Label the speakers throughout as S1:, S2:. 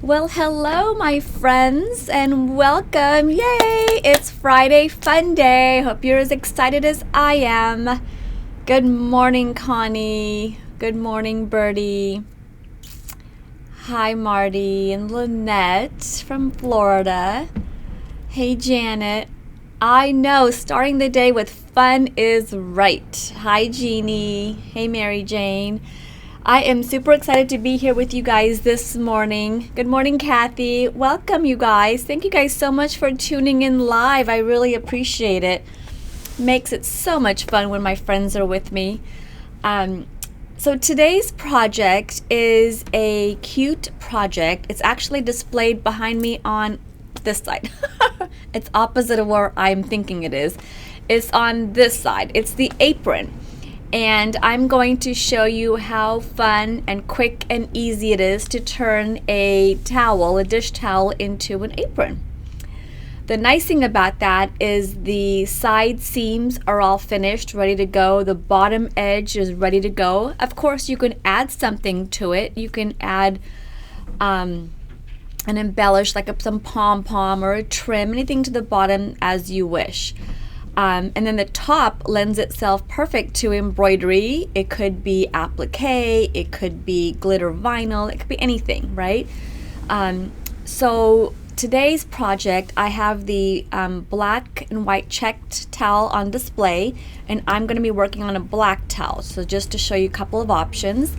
S1: Well, hello, my friends, and welcome. Yay! It's Friday Fun Day. Hope you're as excited as I am. Good morning, Connie. Good morning, Birdie. Hi, Marty and Lynette from Florida. Hey, Janet. I know, starting the day with fun is right. Hi, Jeannie. Hey, Mary Jane. I am super excited to be here with you guys this morning. Good morning, Kathy. Welcome, you guys. Thank you guys so much for tuning in live. I really appreciate it. Makes it so much fun when my friends are with me. So today's project is a cute project. It's actually displayed behind me on this side. It's opposite of where I'm thinking it is. It's on this side. It's the apron. And I'm going to show you how fun and quick and easy it is to turn a towel, a dish towel, into an apron. The nice thing about that is the side seams are all finished, ready to go. The bottom edge is ready to go. Of course, you can add something to it. You can add an embellish, like some pom-pom or a trim, anything to the bottom as you wish. And then the top lends itself perfect to embroidery. It could be applique, it could be glitter vinyl, it could be anything, right? So today's project, I have the black and white checked towel on display, and I'm going to be working on a black towel. So just to show you a couple of options.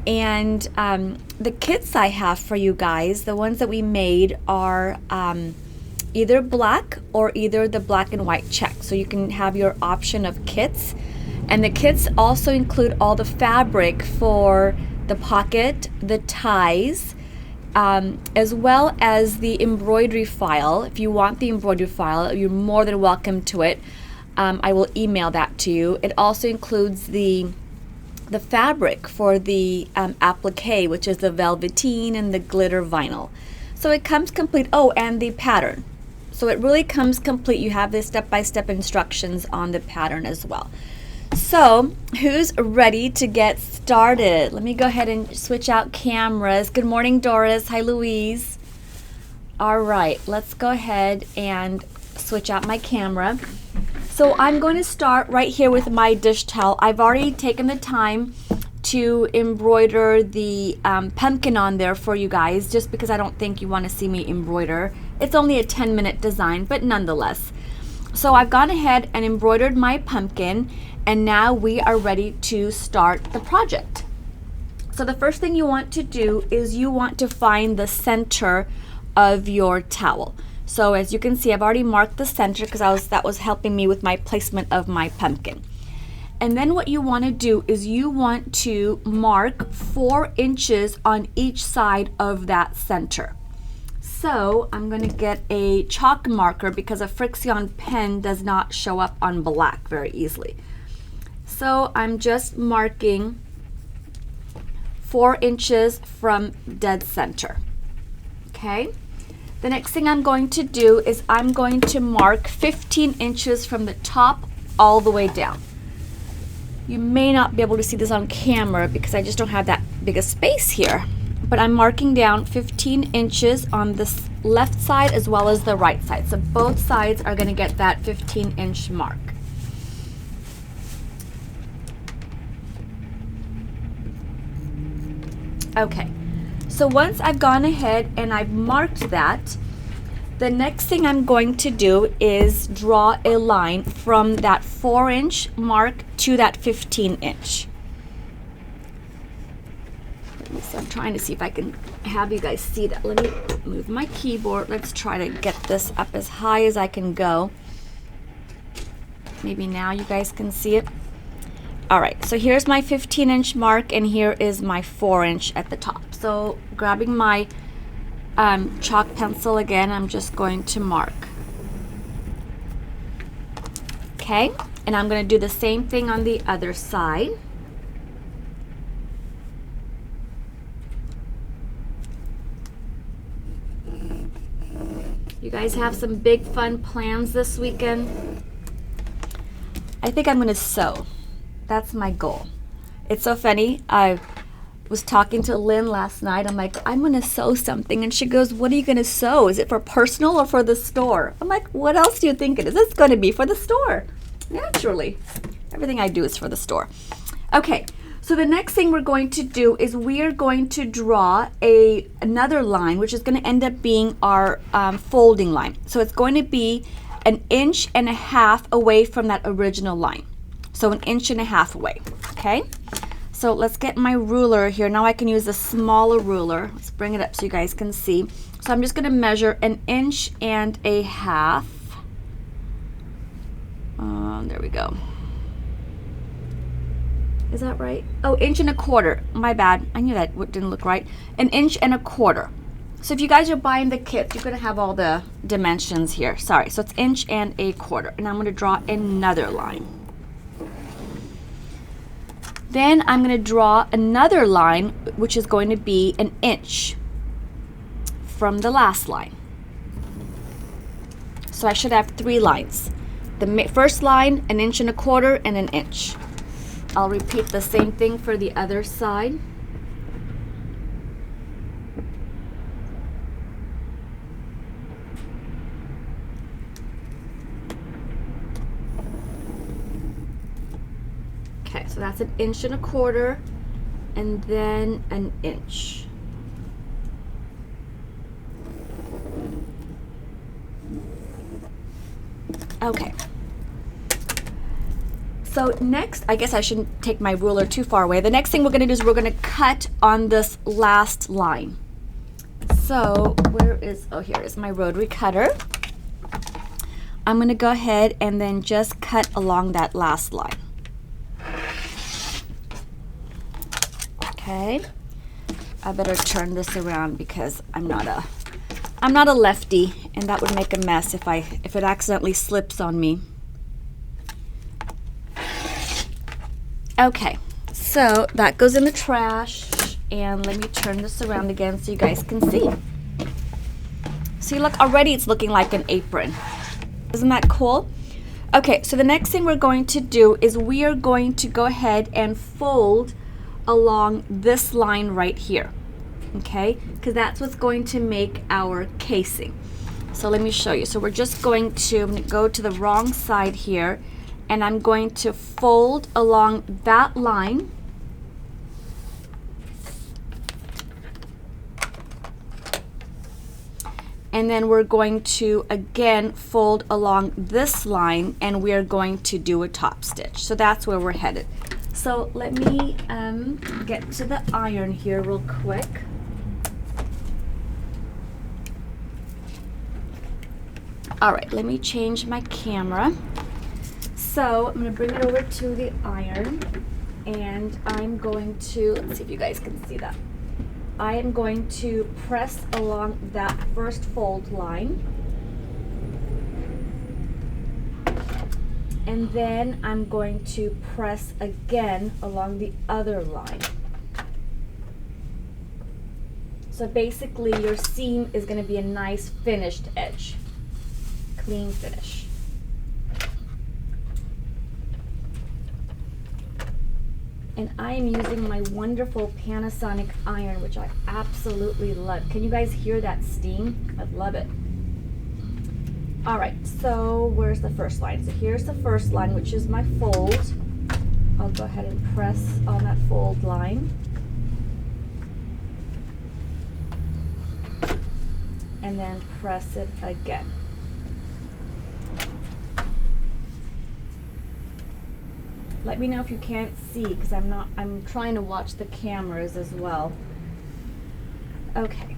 S1: And the kits I have for you guys, the ones that we made are either black or either the black and white check. So you can have your option of kits. And the kits also include all the fabric for the pocket, the ties, as well as the embroidery file. If you want the embroidery file, you're more than welcome to it. I will email that to you. It also includes the fabric for the applique, which is the velveteen and the glitter vinyl. So it comes complete. Oh, and the pattern. So it really comes complete. You have the step-by-step instructions on the pattern as well. So who's ready to get started? Let me go ahead and switch out cameras. Good morning, Doris. Hi, Louise. All right, let's go ahead and switch out my camera. So I'm going to start right here with my dish towel. I've already taken the time to embroider the pumpkin on there for you guys, just because I don't think you want to see me embroider. It's only a 10-minute design, but nonetheless. So I've gone ahead and embroidered my pumpkin, and now we are ready to start the project. So the first thing you want to do is you want to find the center of your towel. So as you can see, I've already marked the center because that was helping me with my placement of my pumpkin. And then what you want to do is you want to mark 4 inches on each side of that center. So I'm going to get a chalk marker because a Frixion pen does not show up on black very easily. So I'm just marking 4 inches from dead center. Okay. The next thing I'm going to do is I'm going to mark 15 inches from the top all the way down. You may not be able to see this on camera because I just don't have that big a space here. But I'm marking down 15 inches on the left side as well as the right side. So both sides are going to get that 15-inch mark. Okay, so once I've gone ahead and I've marked that, the next thing I'm going to do is draw a line from that 4-inch mark to that 15-inch. So I'm trying to see if I can have you guys see that. Let me move my keyboard. Let's try to get this up as high as I can go. Maybe now you guys can see it. All right, so here's my 15-inch mark, and here is my 4-inch at the top. So grabbing my chalk pencil again, I'm just going to mark. Okay, and I'm going to do the same thing on the other side. You guys have some big fun plans this weekend? I think I'm going to sew. That's my goal. It's so funny. was talking to Lynn last night. I'm like, I'm going to sew something. And she goes, what are you going to sew? Is it for personal or for the store? I'm like, what else do you think it is? It's going to be for the store. Naturally. Everything I do is for the store. Okay, so the next thing we're going to do is we are going to draw another line, which is going to end up being our folding line. So it's going to be 1.5 inches away from that original line. So 1.5 inches away, okay? So let's get my ruler here. Now I can use a smaller ruler. Let's bring it up so you guys can see. So I'm just going to measure 1.5 inches. There we go. Is that right? Oh, 1.25 inches. My bad. I knew that didn't look right. 1.25 inches. So if you guys are buying the kit, you're going to have all the dimensions here. Sorry. So it's 1.25 inches. And I'm going to draw another line. Then I'm going to draw another line, which is going to be 1 inch from the last line. So I should have 3 lines. The first line, 1.25 inches, and 1 inch. I'll repeat the same thing for the other side. Okay, so that's 1.25 inches and then 1 inch. Okay. So next, I guess I shouldn't take my ruler too far away. The next thing we're going to do is we're going to cut on this last line. So here is my rotary cutter. I'm going to go ahead and then just cut along that last line. Okay. I better turn this around because I'm not a lefty, and that would make a mess if it accidentally slips on me. Okay, so that goes in the trash, and let me turn this around again so you guys can see. See, look, already it's looking like an apron. Isn't that cool? Okay, so the next thing we're going to do is we are going to go ahead and fold along this line right here, okay? Because that's what's going to make our casing. So let me show you. So we're just I'm going to go to the wrong side here, and I'm going to fold along that line. And then we're going to again fold along this line, and we're going to do a top stitch. So that's where we're headed. So let me get to the iron here real quick. All right, let me change my camera. So I'm going to bring it over to the iron, and I'm going to, let's see if you guys can see that. I am going to press along that first fold line, and then I'm going to press again along the other line. So basically your seam is going to be a nice finished edge, clean finish. And I am using my wonderful Panasonic iron, which I absolutely love. Can you guys hear that steam? I love it. All right, so where's the first line? So here's the first line, which is my fold. I'll go ahead and press on that fold line. And then press it again. Let me know if you can't see, because I'm trying to watch the cameras as well. Okay.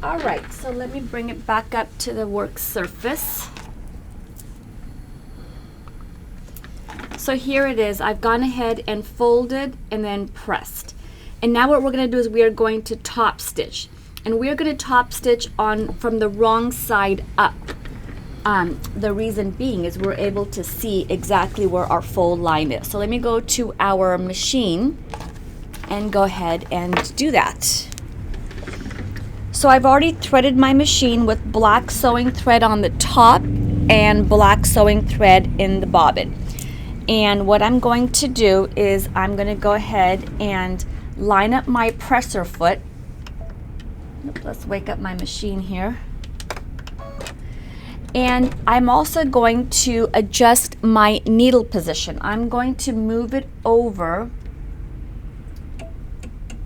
S1: All right, so let me bring it back up to the work surface. So here it is. I've gone ahead and folded and then pressed. And now what we're going to do is we are going to top stitch. And we're going to top stitch on from the wrong side up. The reason being is we're able to see exactly where our fold line is. So let me go to our machine and go ahead and do that. So I've already threaded my machine with black sewing thread on the top and black sewing thread in the bobbin. And what I'm going to do is I'm going to go ahead and line up my presser foot. Let's wake up my machine here. And I'm also going to adjust my needle position. I'm going to move it over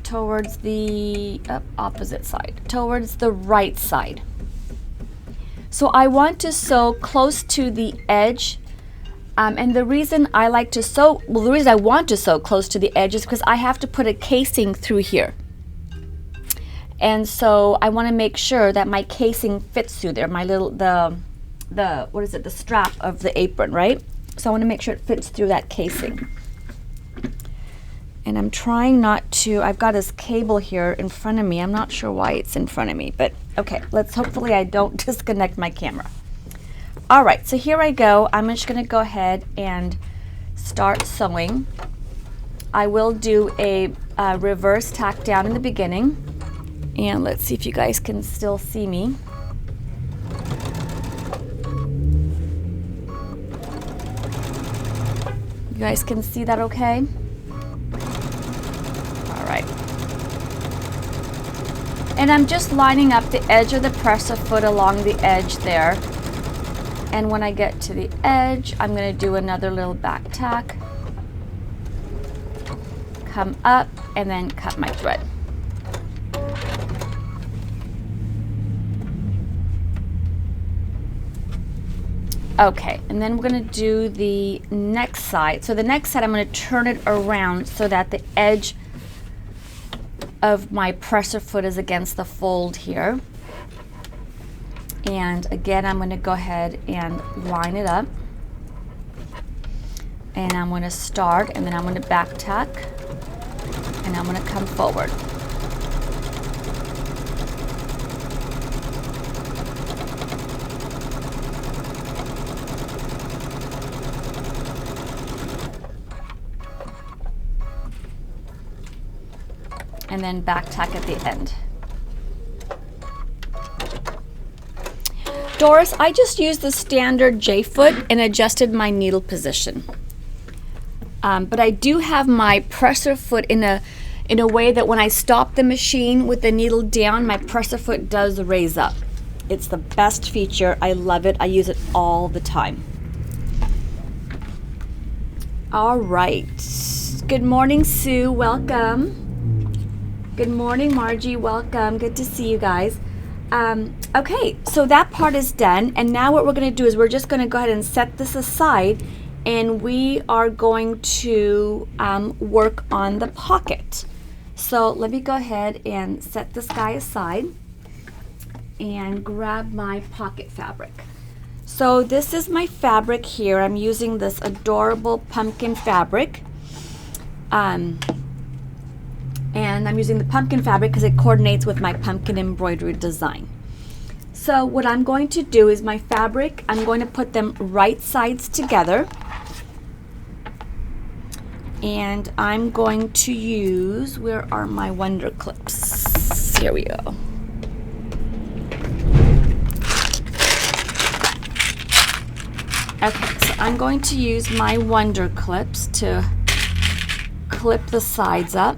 S1: towards the opposite side, towards the right side. So I want to sew close to the edge. And the reason I like to sew, well, the reason I want to sew close to the edge is because I have to put a casing through here. And so I want to make sure that my casing fits through there, my little, the strap of the apron, right? So I want to make sure it fits through that casing. And I'm trying not to, I've got this cable here in front of me. I'm not sure why it's in front of me, but okay, hopefully I don't disconnect my camera. All right, so here I go. I'm just gonna go ahead and start sewing. I will do a reverse tack down in the beginning. And let's see if you guys can still see me. You guys can see that okay? All right. And I'm just lining up the edge of the presser foot along the edge there. And when I get to the edge, I'm going to do another little back tack, come up, and then cut my thread. Okay, and then we're going to do the next side. So the next side, I'm going to turn it around so that the edge of my presser foot is against the fold here. And again, I'm going to go ahead and line it up. And I'm going to start, and then I'm going to back tack, and I'm going to come forward. And then back tack at the end. Doris, I just used the standard J-foot and adjusted my needle position. But I do have my presser foot in a way that when I stop the machine with the needle down, my presser foot does raise up. It's the best feature. I love it. I use it all the time. All right. Good morning, Sue. Welcome. Good morning, Margie. Welcome. Good to see you guys. Okay, so that part is done, and now what we're going to do is we're just going to go ahead and set this aside, and we are going to work on the pocket. So let me go ahead and set this guy aside and grab my pocket fabric. So this is my fabric here. I'm using this adorable pumpkin fabric. And I'm using the pumpkin fabric because it coordinates with my pumpkin embroidery design. So what I'm going to do is my fabric, I'm going to put them right sides together. And I'm going to use, where are my Wonder Clips? Here we go. Okay, so I'm going to use my Wonder Clips to clip the sides up.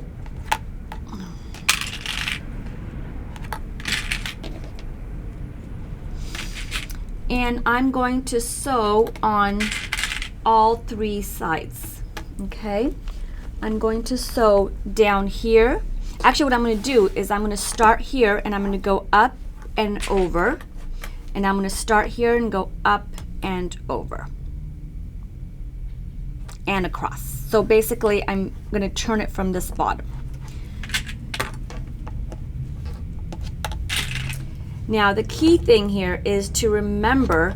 S1: And I'm going to sew on all three sides, okay? I'm going to sew down here. Actually, what I'm going to do is I'm going to start here and I'm going to go up and over. And I'm going to start here and go up and over. And across. So basically, I'm going to turn it from this bottom. Now the key thing here is to remember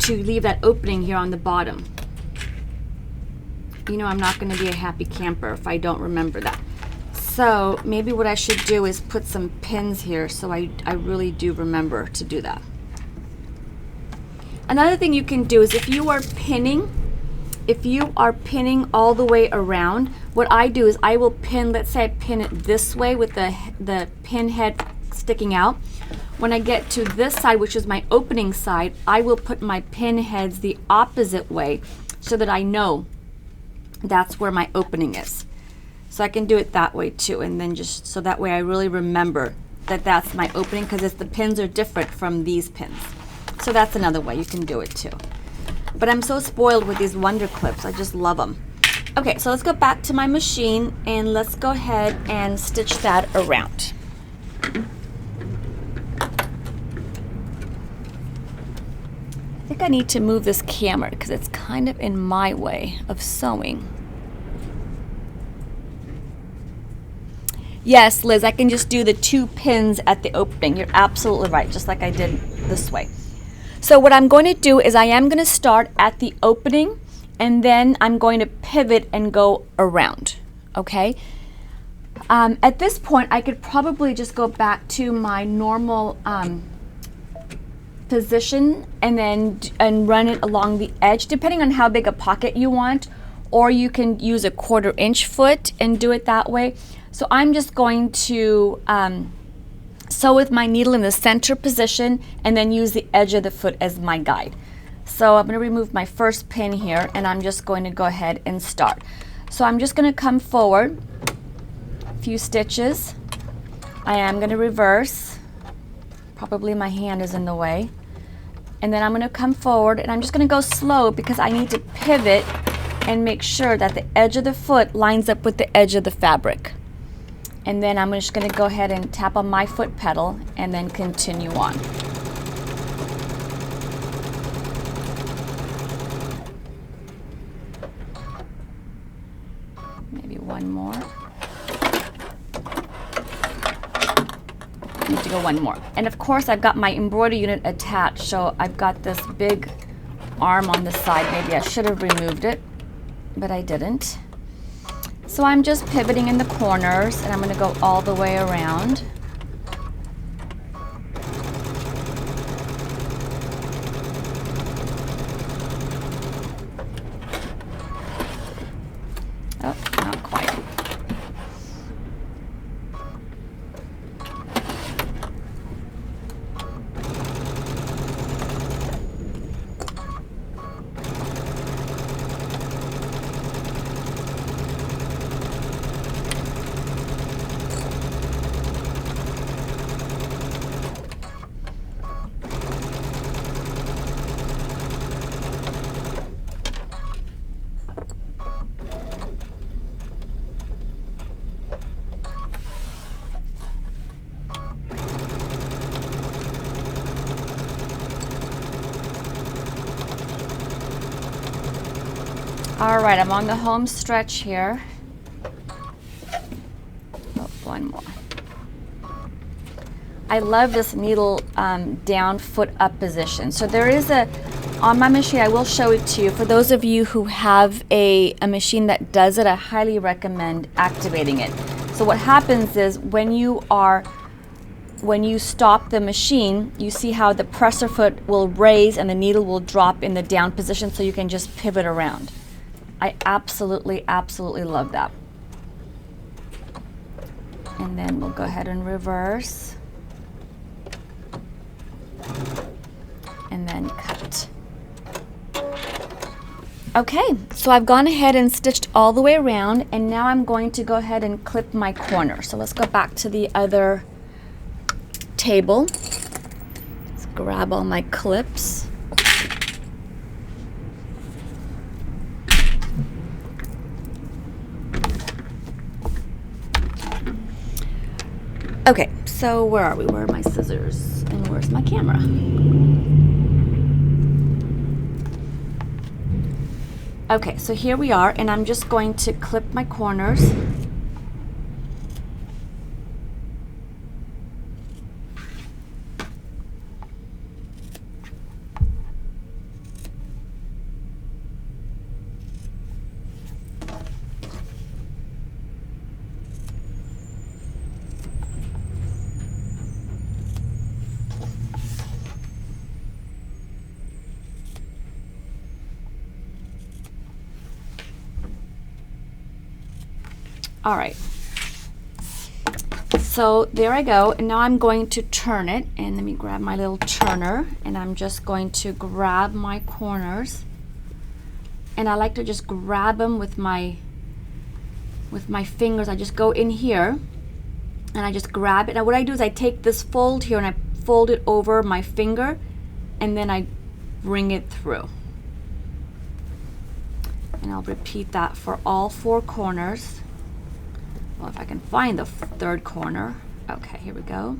S1: to leave that opening here on the bottom. You know I'm not going to be a happy camper if I don't remember that. So maybe what I should do is put some pins here so I really do remember to do that. Another thing you can do is if you are pinning all the way around, what I do is I will pin, let's say I pin it this way with the pin head sticking out. When I get to this side, which is my opening side, I will put my pin heads the opposite way so that I know that's where my opening is. So I can do it that way too, and then just so that way I really remember that that's my opening, because the pins are different from these pins. So that's another way you can do it too. But I'm so spoiled with these Wonder Clips. I just love them. Okay, so let's go back to my machine and let's go ahead and stitch that around. I think I need to move this camera because it's kind of in my way of sewing. Yes, Liz, I can just do the 2 pins at the opening. You're absolutely right, just like I did this way. So what I'm going to do is I am going to start at the opening, and then I'm going to pivot and go around, okay? At this point, I could probably just go back to my normal position and run it along the edge, depending on how big a pocket you want, or you can use a 1/4 inch foot and do it that way. So I'm just going to sew with my needle in the center position and then use the edge of the foot as my guide. So I'm going to remove my first pin here, and I'm just going to go ahead and start. So I'm just going to come forward a few stitches. I am going to reverse. Probably my hand is in the way. And then I'm going to come forward, and I'm just going to go slow because I need to pivot and make sure that the edge of the foot lines up with the edge of the fabric. And then I'm just going to go ahead and tap on my foot pedal and then continue on. Maybe one more. Need to go one more. And of course I've got my embroidery unit attached, so I've got this big arm on the side. Maybe I should have removed it, but I didn't. So I'm just pivoting in the corners, and I'm going to go all the way around. Oh, not quite. All right, I'm on the home stretch here. Oh, one more. I love this needle down, foot up position. So there is on my machine, I will show it to you. For those of you who have a machine that does it, I highly recommend activating it. So what happens is when you stop the machine, you see how the presser foot will raise and the needle will drop in the down position, so you can just pivot around. I absolutely, absolutely love that. And then we'll go ahead and reverse. And then cut. Okay, so I've gone ahead and stitched all the way around, and now I'm going to go ahead and clip my corner. So let's go back to the other table. Let's grab all my clips. Okay, so where are we? Where are my scissors? And where's my camera? Okay, so here we are, and I'm just going to clip my corners. All right, so there I go, and now I'm going to turn it, and let me grab my little turner, and I'm just going to grab my corners, and I like to just grab them with my with my fingers, I just go in here and I just grab it. Now what I do is I take this fold here and I fold it over my finger, and then I bring it through. And I'll repeat that for all 4 corners. Well, if I can find the 3rd corner. Okay, here we go.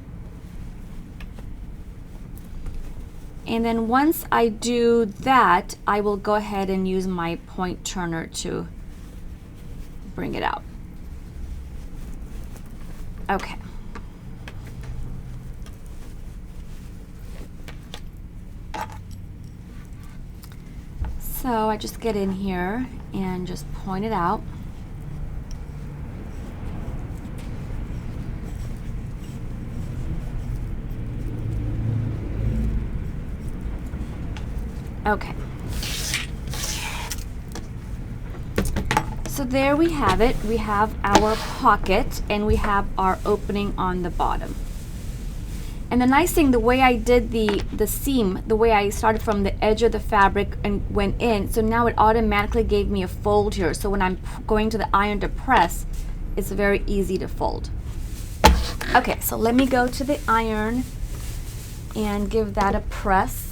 S1: And then once I do that, I will go ahead and use my point turner to bring it out. Okay. So I just get in here and just point it out. Okay. So there we have it. We have our pocket and we have our opening on the bottom. And the nice thing, the way I did the seam, the way I started from the edge of the fabric and went in, so now it automatically gave me a fold here. So when I'm going to the iron to press, it's very easy to fold. Okay, so let me go to the iron and give that a press.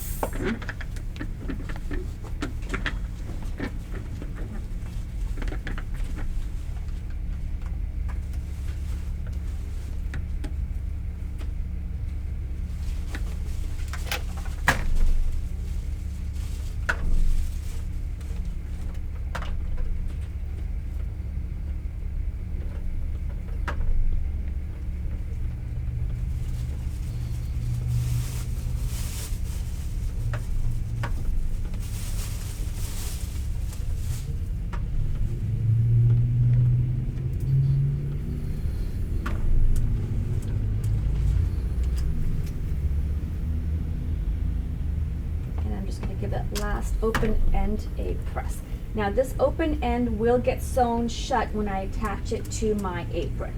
S1: Give that last open end a press. Now this open end will get sewn shut when I attach it to my apron.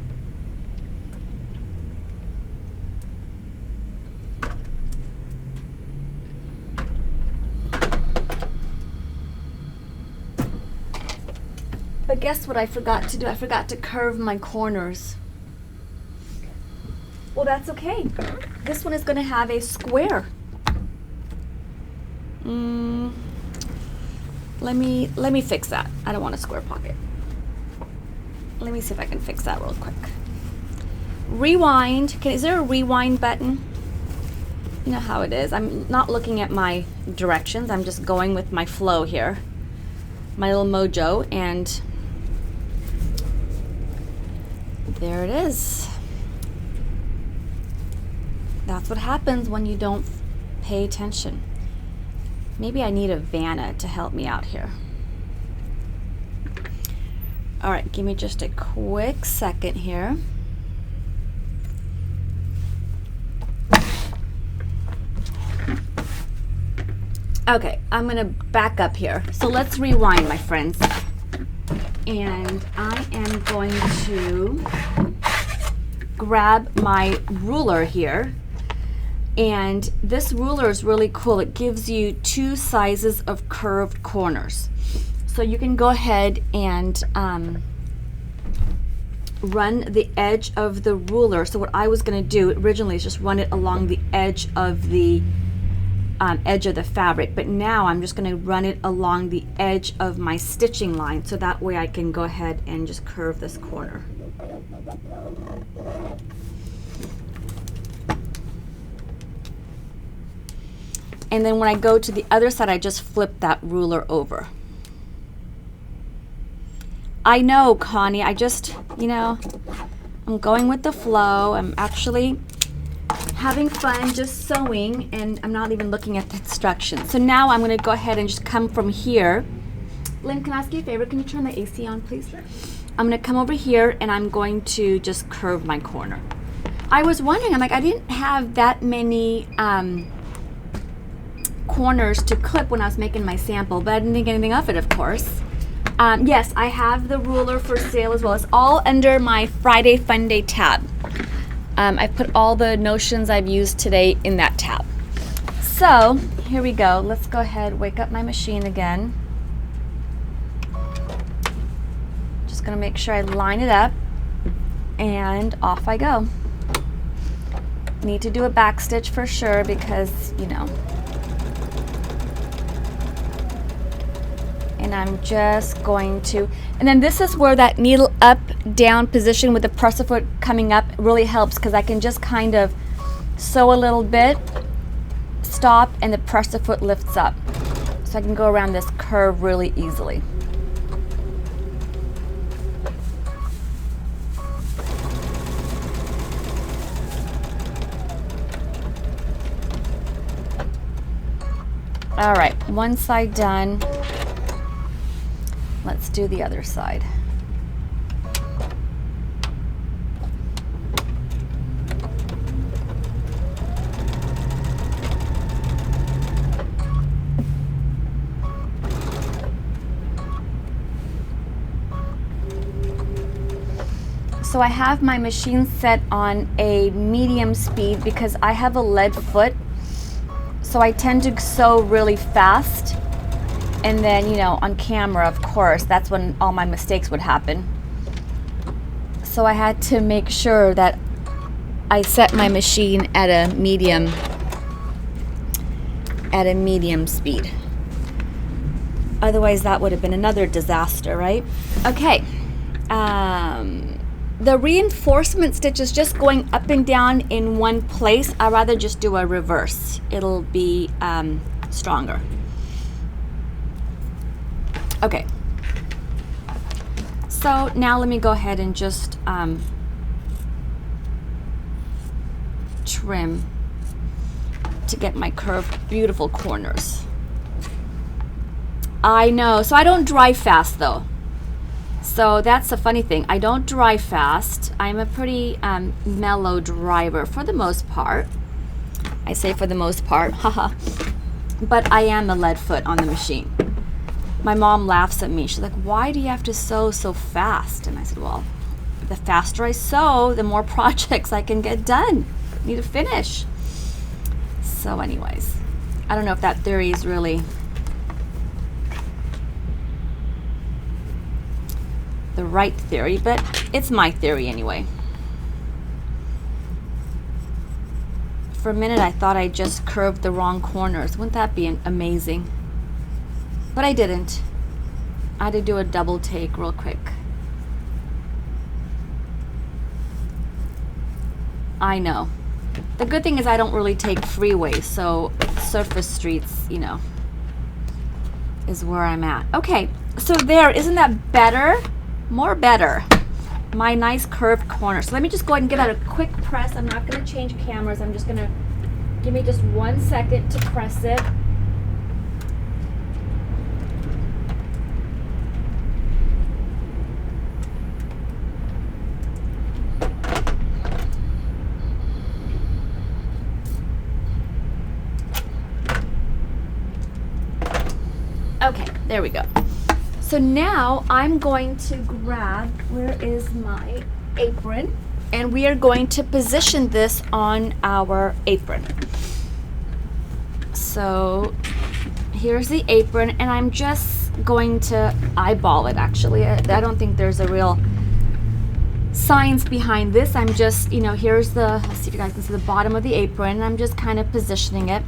S1: But guess what I forgot to do? I forgot to curve my corners. Well, that's okay. This one is going to have a square. Let me fix that. I don't want a square pocket. Let me see if I can fix that real quick. Rewind. Is there a rewind button? You know how it is. I'm not looking at my directions. I'm just going with my flow here. My little mojo, and there it is. That's what happens when you don't pay attention. Maybe I need a Vanna to help me out here. All right, give me just a quick second here. Okay, I'm gonna back up here. So let's rewind, my friends. And I am going to grab my ruler here. And this ruler is really cool. It gives you 2 sizes of curved corners. So you can go ahead and run the edge of the ruler. So what I was going to do originally is just run it along the edge of the fabric. But now I'm just going to run it along the edge of my stitching line. So that way I can go ahead and just curve this corner. And then when I go to the other side, I just flip that ruler over. I know, Connie, I just, I'm going with the flow. I'm actually having fun just sewing, and I'm not even looking at the instructions. So now I'm going to go ahead and just come from here. Lynn, can I ask you a favor? Can you turn the AC on, please? I'm going to come over here, and I'm going to just curve my corner. I was wondering, I didn't have that many corners to clip when I was making my sample, but I didn't think anything of it, of course. Yes, I have the ruler for sale as well. It's all under my Friday Fun Day tab. I put all the notions I've used today in that tab. So here we go. Let's go ahead, wake up my machine again. Just gonna make sure I line it up, and off I go. Need to do a back stitch for sure because, you know. And I'm just going to, and then this is where that needle up down position with the presser foot coming up really helps, because I can just kind of sew a little bit, stop, and the presser foot lifts up. So I can go around this curve really easily. All right, one side done. Let's do the other side. So I have my machine set on a medium speed because I have a lead foot. So I tend to sew really fast. And then, you know, on camera, of course, that's when all my mistakes would happen. So I had to make sure that I set my machine at a medium speed. Otherwise, that would have been another disaster, right? Okay. The reinforcement stitch is just going up and down in one place. I'd rather just do a reverse. It'll be stronger. Okay. So now let me go ahead and just trim to get my curved, beautiful corners. I know. So I don't dry fast though. So that's the funny thing. I don't dry fast. I'm a pretty mellow driver for the most part. I say for the most part, haha. But I am a lead foot on the machine. My mom laughs at me. She's like, why do you have to sew so fast? And I said, well, the faster I sew, the more projects I can get done. I need to finish. So anyways, I don't know if that theory is really the right theory, but it's my theory anyway. For a minute, I thought I just curved the wrong corners. Wouldn't that be amazing? But I didn't. I had to do a double take real quick. I know. The good thing is I don't really take freeways, so surface streets, you know, is where I'm at. Okay, so there, isn't that better? More better. My nice curved corner. So let me just go ahead and give that a quick press. I'm not going to change cameras. I'm just going to give me just 1 second to press it. Okay, there we go. So now I'm going to grab, where is my apron? And we are going to position this on our apron. So here's the apron, and I'm just going to eyeball it actually. I don't think there's a real science behind this. I'm just, you know, here's the, let's see if you guys can see the bottom of the apron, and I'm just kind of positioning it,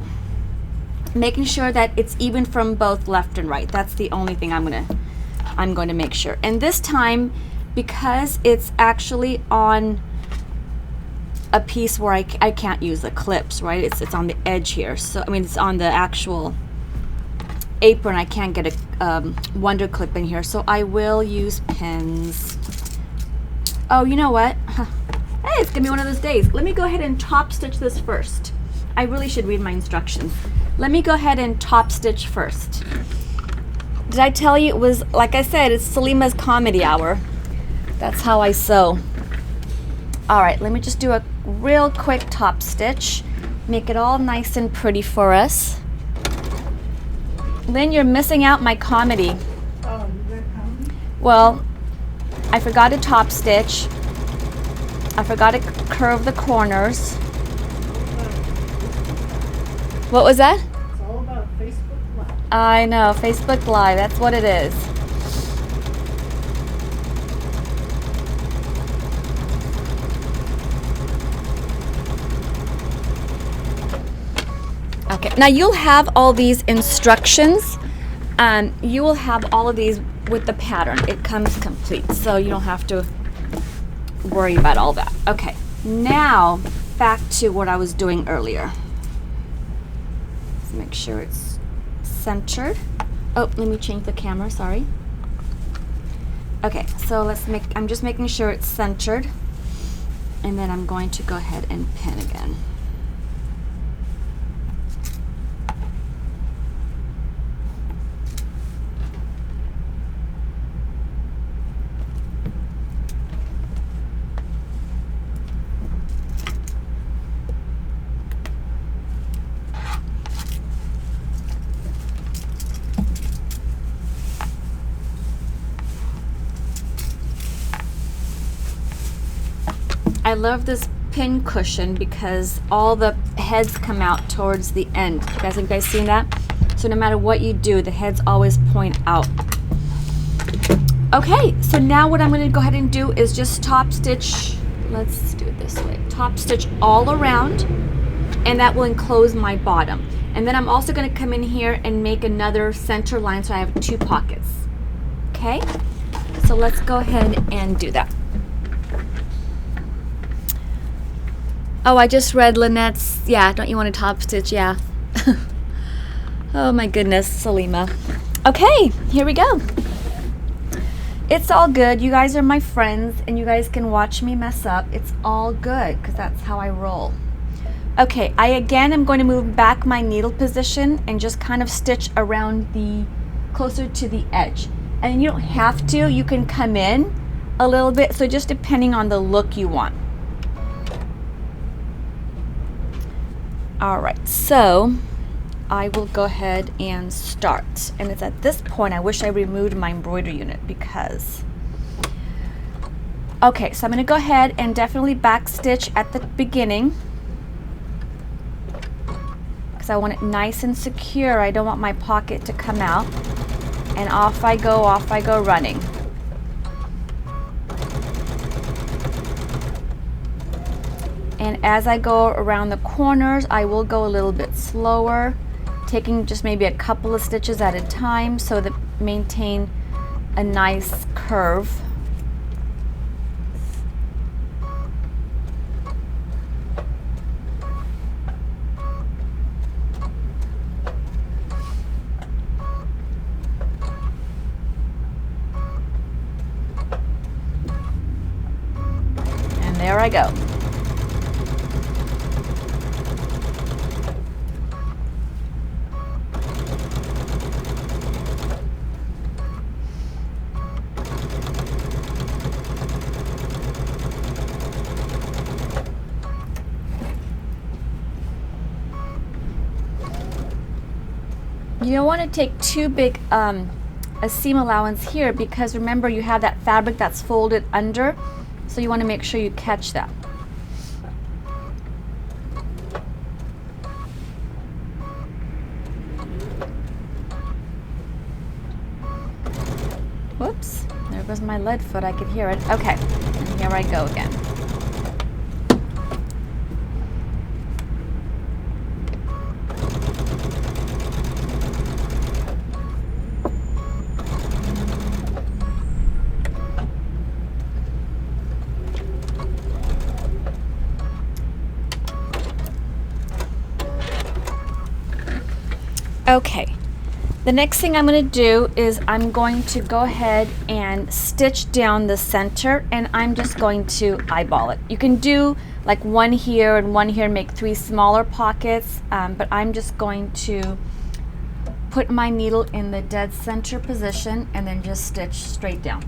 S1: making sure that it's even from both left and right. That's the only thing I'm going to make sure. And this time, because it's actually on a piece where I can't use the clips, right? It's on the edge here. So, I mean, it's on the actual apron. I can't get a wonder clip in here. So I will use pins. Oh, you know what? Hey, it's gonna be one of those days. Let me go ahead and top stitch this first. I really should read my instructions. Let me go ahead and top stitch first. Did I tell you it was, like I said, it's Salima's comedy hour. That's how I sew. All right, let me just do a real quick top stitch. Make it all nice and pretty for us. Lynn, you're missing out my comedy.
S2: Oh, you got comedy?
S1: Well, I forgot to top stitch. I forgot to curve the corners. What was that?
S2: It's all about Facebook Live.
S1: I know, Facebook Live, that's what it is. pocket. Now you'll have all these instructions. You will have all of these with the pattern. It comes complete, so you don't have to worry about all that. Okay, now back to what I was doing earlier. Let's make sure it's centered. Oh, let me change the camera, sorry. Okay, so I'm just making sure it's centered, and then I'm going to go ahead and pin again. I love this pin cushion because all the heads come out towards the end. Have you guys seen that? So no matter what you do, the heads always point out. Okay, so now what I'm going to go ahead and do is just top stitch. Let's do it this way. Top stitch all around, and that will enclose my bottom. And then I'm also going to come in here and make another center line so I have 2 pockets. Okay, so let's go ahead and do that. Oh, I just read Lynette's, yeah, don't you want to top stitch? Yeah. Oh my goodness, Salima. Okay, here we go. It's all good. You guys are my friends and you guys can watch me mess up. It's all good because that's how I roll. Okay, I again am going to move back my needle position and just kind of stitch around the, closer to the edge. And you don't have to, you can come in a little bit, so just depending on the look you want. All right, so I will go ahead and start. And it's at this point I wish I removed my embroidery unit because, okay, so I'm going to go ahead and definitely back stitch at the beginning because I want it nice and secure. I don't want my pocket to come out. And off I go running. And as I go around the corners, I will go a little bit slower, taking just maybe a couple of stitches at a time so that maintain a nice curve. And there I go. You don't want to take too big a seam allowance here because remember you have that fabric that's folded under, so you want to make sure you catch that. Whoops, there goes my lead foot, I could hear it. Okay, and here I go again. Okay, the next thing I'm going to do is I'm going to go ahead and stitch down the center, and I'm just going to eyeball it. You can do like one here and one here, make 3 smaller pockets, but I'm just going to put my needle in the dead center position and then just stitch straight down.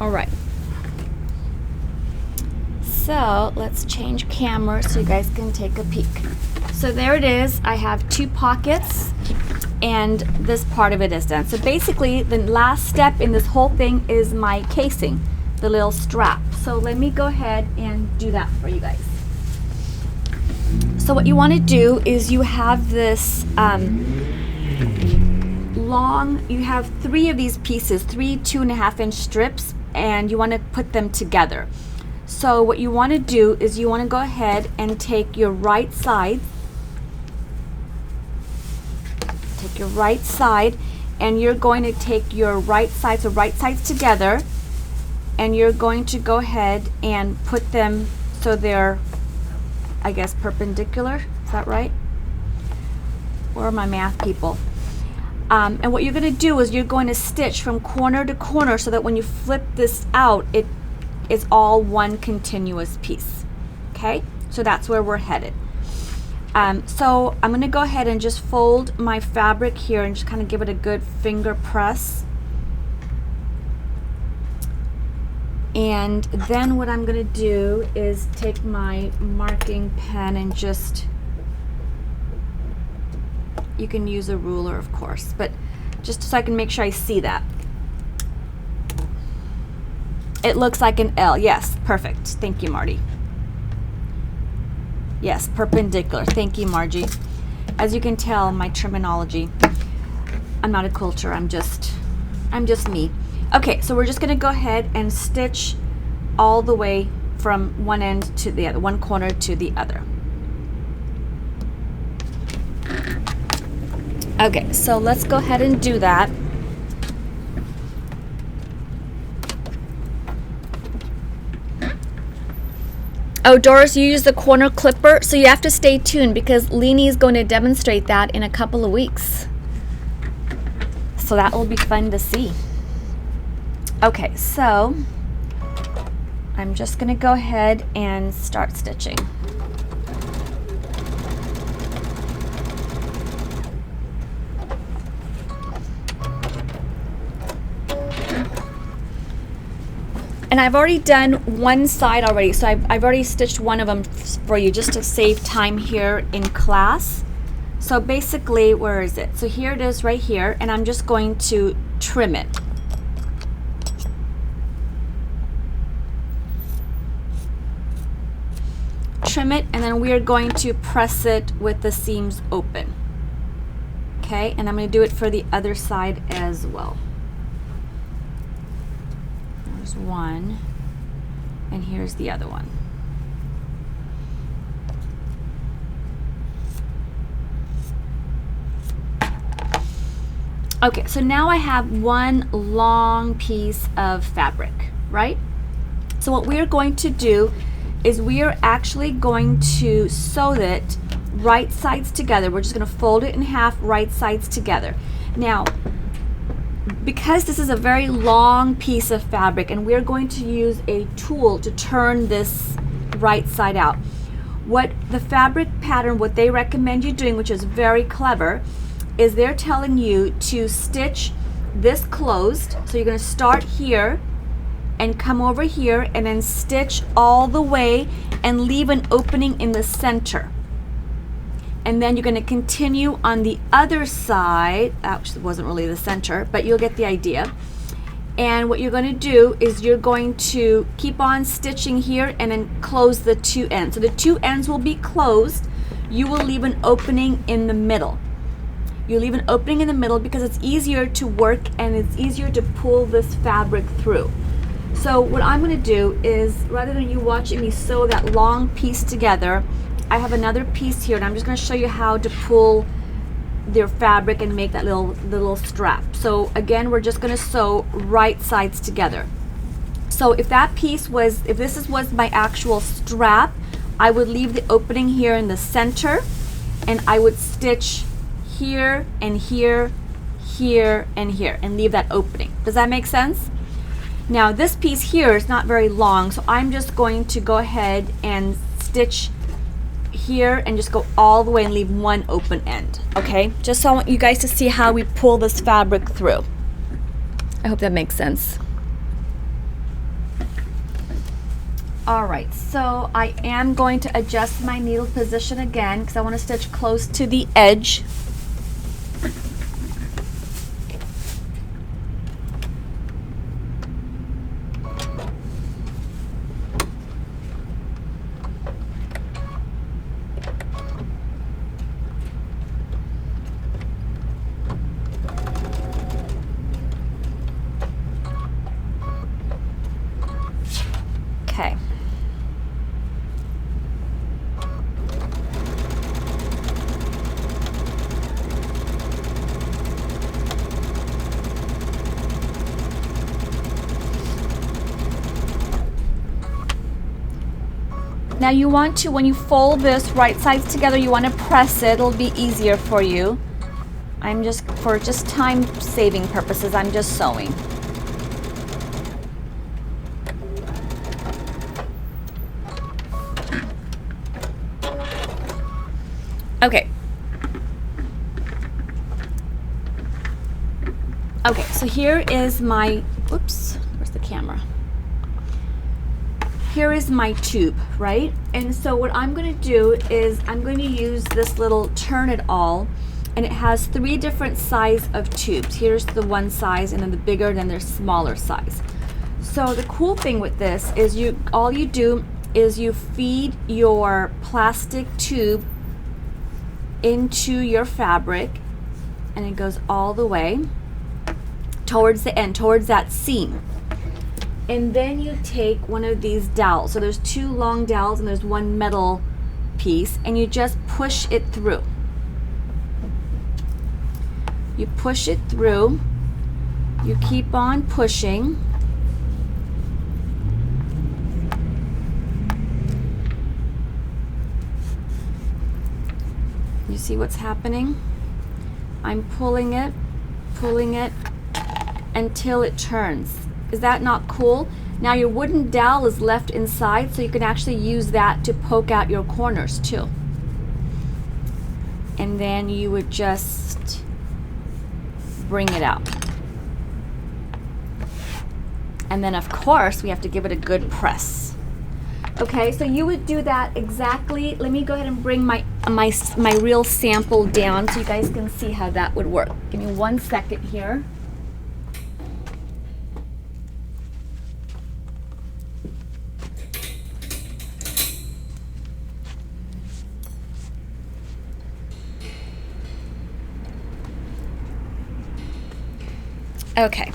S1: All right, so let's change camera so you guys can take a peek. So there it is. I have 2 pockets and this part of it is done. So basically the last step in this whole thing is my casing, the little strap. So let me go ahead and do that for you guys. So what you want to do is you have this you have 3 of these pieces, 3 2.5-inch strips, and you want to put them together. So what you want to do is you want to go ahead and take your right side, and you're going to take your right side, so right sides together, and you're going to go ahead and put them so they're, I guess, perpendicular. Is that right? Where are my math people? And what you're going to do is you're going to stitch from corner to corner so that when you flip this out, it is all one continuous piece. Okay? So that's where we're headed. So I'm going to go ahead and just fold my fabric here and just kind of give it a good finger press. And then what I'm going to do is take my marking pen and just, you can use a ruler of course, but just so I can make sure I see that. It looks like an L. Yes, perfect. Thank you, Marty. Yes, perpendicular. Thank you, Margie. As you can tell, my terminology, I'm not a quilter, I'm just me. Okay, so we're just going to go ahead and stitch all the way from one end to the other, one corner to the other. Okay, so let's go ahead and do that. Oh, Doris, you use the corner clipper, so you have to stay tuned because Leanie is going to demonstrate that in a couple of weeks. So that will be fun to see. Okay, so I'm just going to go ahead and start stitching. And I've already done one side already, so I've already stitched one of them for you just to save time here in class. So basically, where is it? So here it is right here, and I'm just going to trim it. Trim it, and then we are going to press it with the seams open. Okay, and I'm going to do it for the other side as well. There's one, and here's the other one. Okay, so now I have one long piece of fabric, right? So what we are going to do is we are actually going to sew it right sides together. We're just going to fold it in half, right sides together. Now, because this is a very long piece of fabric and we're going to use a tool to turn this right side out, what the fabric pattern, what they recommend you doing, which is very clever, is they're telling you to stitch this closed. So you're going to start here and come over here and then stitch all the way and leave an opening in the center. And then you're going to continue on the other side. Actually, it wasn't really the center, but you'll get the idea. And what you're going to do is you're going to keep on stitching here and then close the two ends. So the two ends will be closed. You will leave an opening in the middle. You leave an opening in the middle because it's easier to work and it's easier to pull this fabric through. So what I'm going to do is, rather than you watching me sew that long piece together, I have another piece here and I'm just going to show you how to pull their fabric and make that little strap. So again, we're just going to sew right sides together. So if that piece was, if this was my actual strap, I would leave the opening here in the center and I would stitch here and here, here and here and leave that opening. Does that make sense? Now this piece here is not very long, so I'm just going to go ahead and stitch here and just go all the way and leave one open end. Okay, just so I want you guys to see how we pull this fabric through. I hope that makes sense. All right, so I am going to adjust my needle position again because I want to stitch close to the edge. Okay. Now you want to, when you fold this right sides together, you want to press it. It'll be easier for you. I'm just, for just time saving purposes, I'm just sewing. Okay. Okay, so here is my, whoops, where's the camera? Here is my tube, right? And so what I'm going to do is I'm going to use this little turn it all, and it has 3 different size of tubes. Here's the one size, and then the bigger, and then there's smaller size. So the cool thing with this is all you do is you feed your plastic tube into your fabric, and it goes all the way towards the end, towards that seam. And then you take one of these dowels. So there's 2 long dowels and there's 1 metal piece, and you just push it through. You push it through. You keep on pushing. You see what's happening? I'm pulling it until it turns. Is that not cool? Now your wooden dowel is left inside, so you can actually use that to poke out your corners too. And then you would just bring it out. And then of course we have to give it a good press. Okay, so you would do that exactly. Let me go ahead and bring my real sample down so you guys can see how that would work. Give me 1 second here. Okay.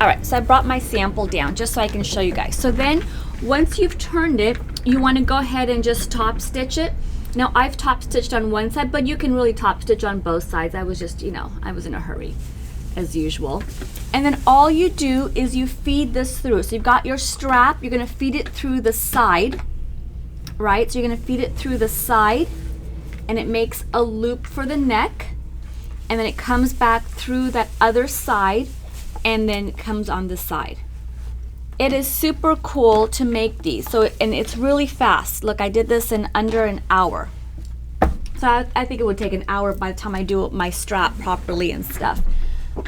S1: All right, so I brought my sample down just so I can show you guys. So then once you've turned it, you want to go ahead and just top stitch it. Now I've top stitched on one side, but you can really top stitch on both sides. I was just, I was in a hurry as usual. And then all you do is you feed this through. So you've got your strap, you're going to feed it through the side, right? So you're going to feed it through the side, and it makes a loop for the neck, and then it comes back through that other side, and then it comes on this side. It is super cool to make these. So, and it's really fast. Look, I did this in under an hour. So I think it would take an hour by the time I do my strap properly and stuff.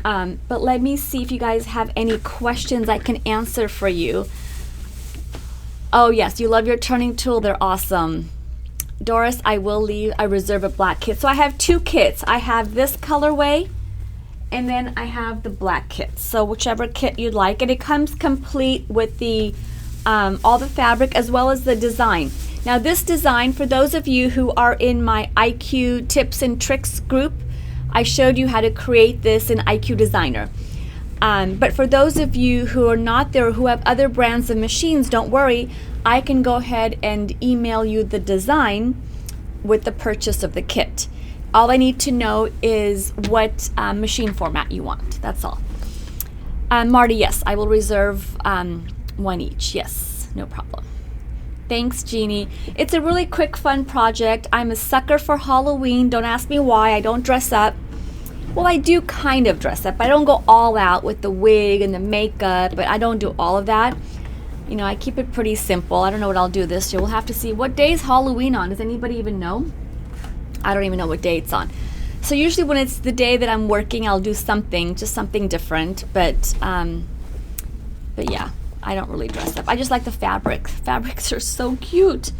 S1: But let me see if you guys have any questions I can answer for you. Oh yes, you love your turning tool. They're awesome. Doris, I reserve a black kit. So I have 2 kits. I have this colorway, and then I have the black kit. So whichever kit you'd like, and it comes complete with the all the fabric as well as the design. Now this design, for those of you who are in my IQ tips and tricks group, I showed you how to create this in IQ Designer. But for those of you who are not there, who have other brands of machines, don't worry. I can go ahead and email you the design with the purchase of the kit. All I need to know is what machine format you want. That's all. Marty, yes, I will reserve 1 each. Yes, no problem. Thanks, Jeannie. It's a really quick, fun project. I'm a sucker for Halloween. Don't ask me why. I don't dress up. Well, I do kind of dress up. I don't go all out with the wig and the makeup, but I don't do all of that. I keep it pretty simple. I don't know what I'll do this year. We'll have to see. What day is Halloween on? Does anybody even know? I don't even know what day it's on. So usually when it's the day that I'm working, I'll do something, just something different. But yeah, I don't really dress up. I just like the fabric. Fabrics are so cute.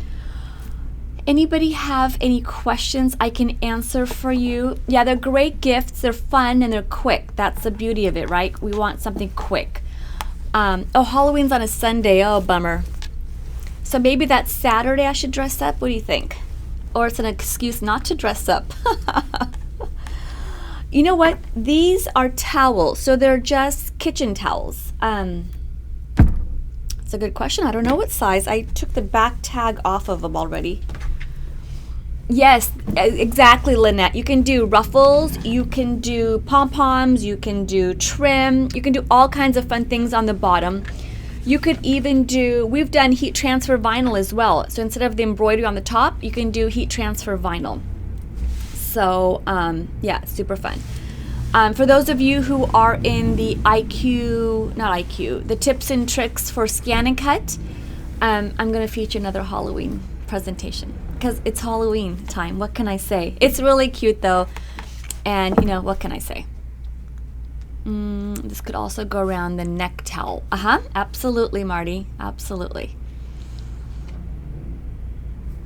S1: Anybody have any questions I can answer for you? Yeah, they're great gifts. They're fun and they're quick. That's the beauty of it, right? We want something quick. Halloween's on a Sunday. Oh, bummer. So maybe that Saturday I should dress up. What do you think? Or it's an excuse not to dress up. You know what? These are towels. So they're just kitchen towels. It's a good question. I don't know what size. I took the back tag off of them already. Yes, exactly, Lynette. You can do ruffles, you can do pom-poms, you can do trim, you can do all kinds of fun things on the bottom. You could even do, we've done heat transfer vinyl as well. So instead of the embroidery on the top, you can do heat transfer vinyl. So yeah, super fun. For those of you who are in the the tips and tricks for scan and cut, I'm going to feature another Halloween presentation because it's Halloween time. What can I say? It's really cute though. And you know, what can I say? This could also go around the neck towel. Absolutely, Marty. Absolutely.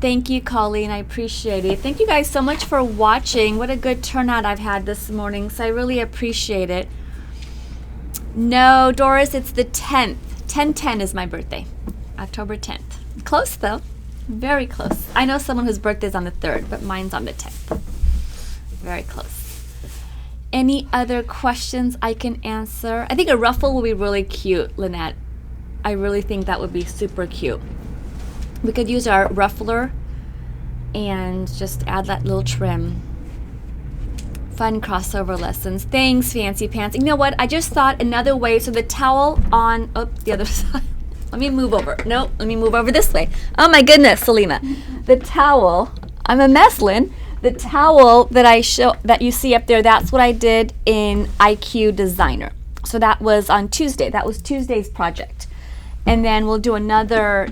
S1: Thank you, Colleen. I appreciate it. Thank you guys so much for watching. What a good turnout I've had this morning. So I really appreciate it. No, Doris, it's the 10th. 10/10 is my birthday. October 10th. Close though. Very close. I know someone whose birthday is on the 3rd, but mine's on the 10th. Very close. Any other questions I can answer? I think a ruffle will be really cute, Lynette. I really think that would be super cute. We could use our ruffler and just add that little trim. Fun crossover lessons. Thanks, Fancy Pants. You know what? I just thought another way. So the towel on, the other side. Let me move over. No, let me move over this way. Oh my goodness, Selena. The towel, I'm a mess, Lynn. The towel that you see up there, that's what I did in IQ Designer. So that was on Tuesday. That was Tuesday's project. And then we'll do another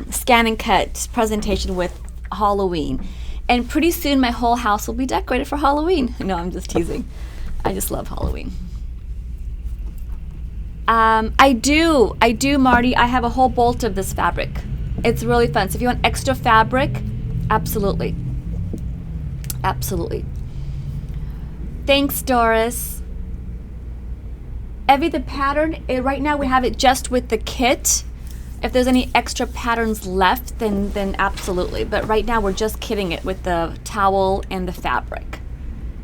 S1: scan and cut presentation with Halloween. And pretty soon my whole house will be decorated for Halloween. No, I'm just teasing. I just love Halloween. I do, Marty. I have a whole bolt of this fabric. It's really fun. So if you want extra fabric, absolutely. Absolutely. Thanks, Doris. Evie, the pattern, right now we have it just with the kit. If there's any extra patterns left, then absolutely. But right now we're just kitting it with the towel and the fabric.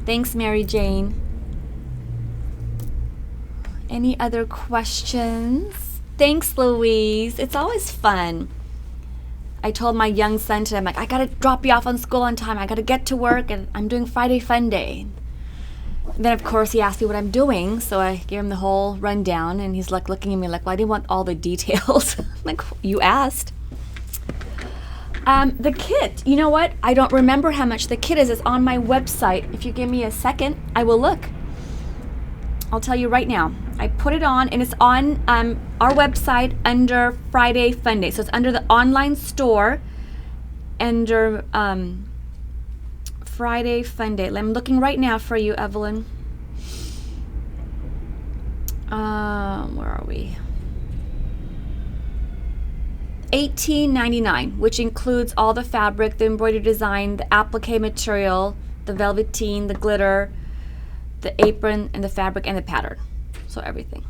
S1: Thanks, Mary Jane. Any other questions? Thanks, Louise. It's always fun. I told my young son today, I'm like, I gotta drop you off on school on time. I gotta get to work, and I'm doing Friday Fun Day. And then, of course, he asked me what I'm doing, so I gave him the whole rundown, and he's like looking at me like, well, I didn't want all the details. I'm like, you asked. The kit, you know what? I don't remember how much the kit is. It's on my website. If you give me a second, I will look. I'll tell you right now. I put it on, and it's on our website under Friday Fun Day. So it's under the online store, under Friday Fun Day. I'm looking right now for you, Evelyn. Where are we? $18.99, which includes all the fabric, the embroidery design, the applique material, the velveteen, the glitter, the apron, and the fabric, and the pattern. So everything.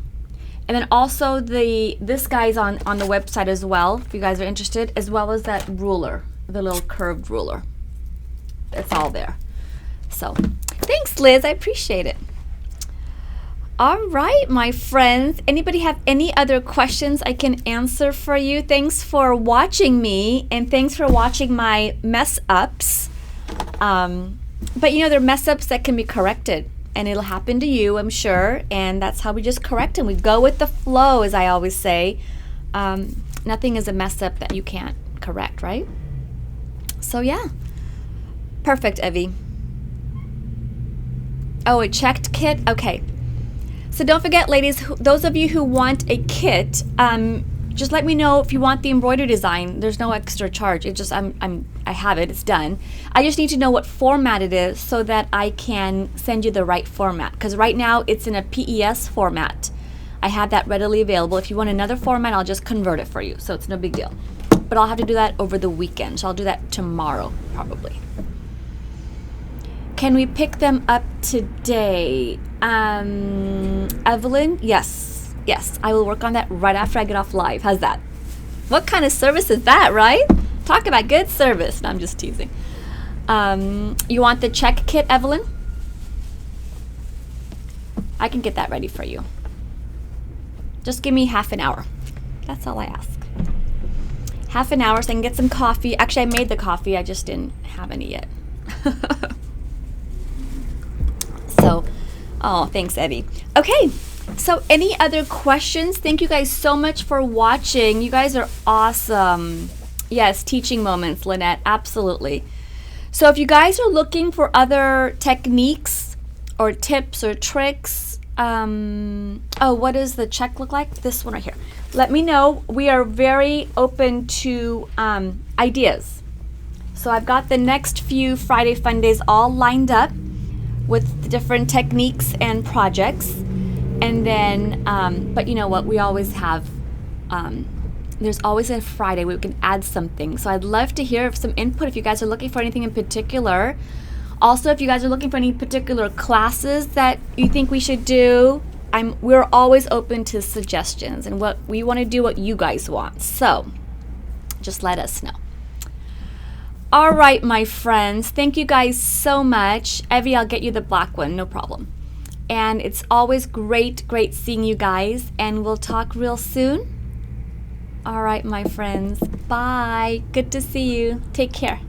S1: And then also this guy's on the website as well, if you guys are interested, as well as that ruler, the little curved ruler. It's all there. So thanks, Liz. I appreciate it. All right, my friends. Anybody have any other questions I can answer for you? Thanks for watching me, and thanks for watching my mess ups. But you know, they're mess ups that can be corrected, and it'll happen to you, I'm sure. And that's how we just correct them. We go with the flow, as I always say. Nothing is a mess up that you can't correct, right? So yeah. Perfect, Evie. Oh, a checked kit? Okay. So don't forget, ladies, those of you who want a kit, just let me know if you want the embroidery design. There's no extra charge. It's just I I have it. It's done. I just need to know what format it is so that I can send you the right format. Because right now it's in a PES format. I have that readily available. If you want another format, I'll just convert it for you. So it's no big deal. But I'll have to do that over the weekend. So I'll do that tomorrow, probably. Can we pick them up today? Evelyn? Yes. Yes. I will work on that right after I get off live. How's that? What kind of service is that, right? Talk about good service. No, I'm just teasing. You want the check kit, Evelyn? I can get that ready for you. Just give me half an hour. That's all I ask. Half an hour so I can get some coffee. Actually, I made the coffee. I just didn't have any yet. So, oh, thanks, Eddie. Okay, so any other questions? Thank you guys so much for watching. You guys are awesome. Yes, teaching moments, Lynette, absolutely. So if you guys are looking for other techniques or tips or tricks, what does the check look like? This one right here. Let me know. We are very open to ideas. So I've got the next few Friday Fun Days all lined up with the different techniques and projects. And then, but you know what? We always have, there's always a Friday where we can add something. So I'd love to hear some input if you guys are looking for anything in particular. Also, if you guys are looking for any particular classes that you think we should do, we're always open to suggestions, and what we want to do what you guys want. So just let us know. All right, my friends, thank you guys so much. Evie, I'll get you the black one, no problem. And it's always great seeing you guys, and we'll talk real soon. All right, my friends, bye. Good to see you. Take care.